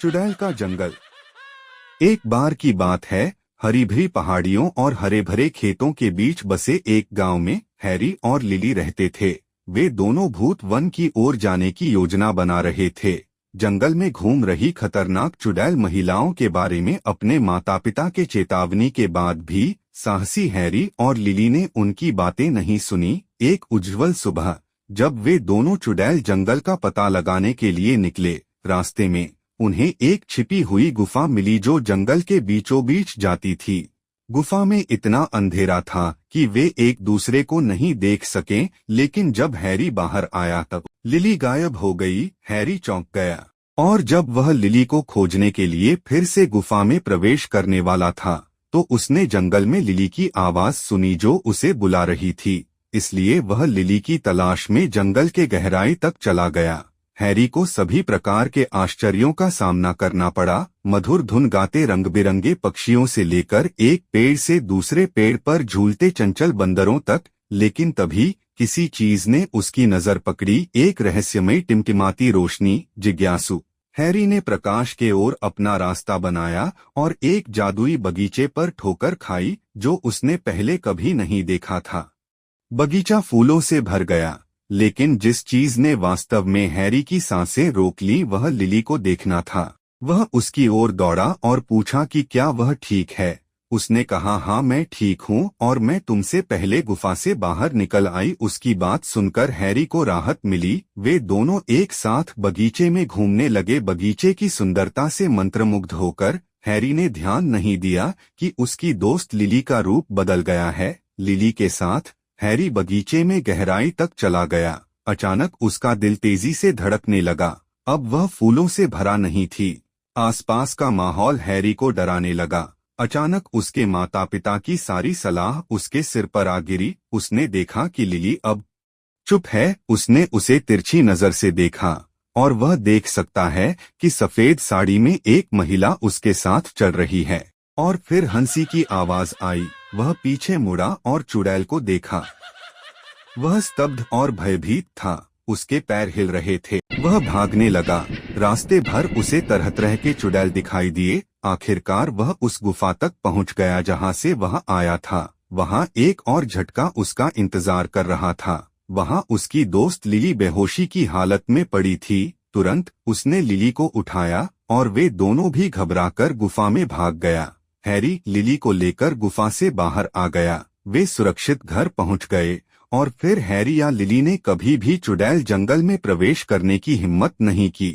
चुड़ैल का जंगल। एक बार की बात है, हरी भरी पहाड़ियों और हरे भरे खेतों के बीच बसे एक गांव में हैरी और लिली रहते थे। वे दोनों भूत वन की ओर जाने की योजना बना रहे थे। जंगल में घूम रही खतरनाक चुड़ैल महिलाओं के बारे में अपने माता पिता के चेतावनी के बाद भी साहसी हैरी और लिली ने उनकी बातें नहीं सुनी। एक उज्जवल सुबह जब वे दोनों चुड़ैल जंगल का पता लगाने के लिए निकले, रास्ते में उन्हें एक छिपी हुई गुफा मिली जो जंगल के बीचों बीच जाती थी। गुफा में इतना अंधेरा था कि वे एक दूसरे को नहीं देख सके, लेकिन जब हैरी बाहर आया तब लिली गायब हो गई। हैरी चौंक गया और जब वह लिली को खोजने के लिए फिर से गुफा में प्रवेश करने वाला था तो उसने जंगल में लिली की आवाज सुनी जो उसे बुला रही थी। इसलिए वह लिली की तलाश में जंगल के गहराई तक चला गया। हैरी को सभी प्रकार के आश्चर्यों का सामना करना पड़ा, मधुर धुन गाते रंग बिरंगे पक्षियों से लेकर एक पेड़ से दूसरे पेड़ पर झूलते चंचल बंदरों तक। लेकिन तभी किसी चीज ने उसकी नजर पकड़ी, एक रहस्यमय टिमटिमाती रोशनी। जिज्ञासु हैरी ने प्रकाश के ओर अपना रास्ता बनाया और एक जादुई बगीचे पर ठोकर खाई जो उसने पहले कभी नहीं देखा था। बगीचा फूलों से भर गया, लेकिन जिस चीज ने वास्तव में हैरी की सांसें रोक ली वह लिली को देखना था। वह उसकी ओर दौड़ा और पूछा कि क्या वह ठीक है। उसने कहा, हाँ मैं ठीक हूँ और मैं तुमसे पहले गुफा से बाहर निकल आई। उसकी बात सुनकर हैरी को राहत मिली। वे दोनों एक साथ बगीचे में घूमने लगे। बगीचे की सुंदरता से मंत्रमुग्ध होकर हैरी ने ध्यान नहीं दिया कि उसकी दोस्त लिली का रूप बदल गया है। लिली के साथ हैरी बगीचे में गहराई तक चला गया। अचानक उसका दिल तेजी से धड़कने लगा। अब वह फूलों से भरा नहीं थी। आसपास का माहौल हैरी को डराने लगा। अचानक उसके माता पिता की सारी सलाह उसके सिर पर आ गिरी। उसने देखा कि लिली अब चुप है। उसने उसे तिरछी नजर से देखा और वह देख सकता है कि सफेद साड़ी में एक महिला उसके साथ चल रही है। और फिर हंसी की आवाज आई। वह पीछे मुड़ा और चुड़ैल को देखा। वह स्तब्ध और भयभीत था। उसके पैर हिल रहे थे। वह भागने लगा। रास्ते भर उसे तरह तरह के चुड़ैल दिखाई दिए। आखिरकार वह उस गुफा तक पहुंच गया जहां से वह आया था। वहां एक और झटका उसका इंतजार कर रहा था। वहां उसकी दोस्त लिली बेहोशी की हालत में पड़ी थी। तुरंत उसने लिली को उठाया और वे दोनों भी घबराकर गुफा में भाग गया। हैरी लिली को लेकर गुफा से बाहर आ गया। वे सुरक्षित घर पहुंच गए और फिर हैरी या लिली ने कभी भी चुड़ैल जंगल में प्रवेश करने की हिम्मत नहीं की।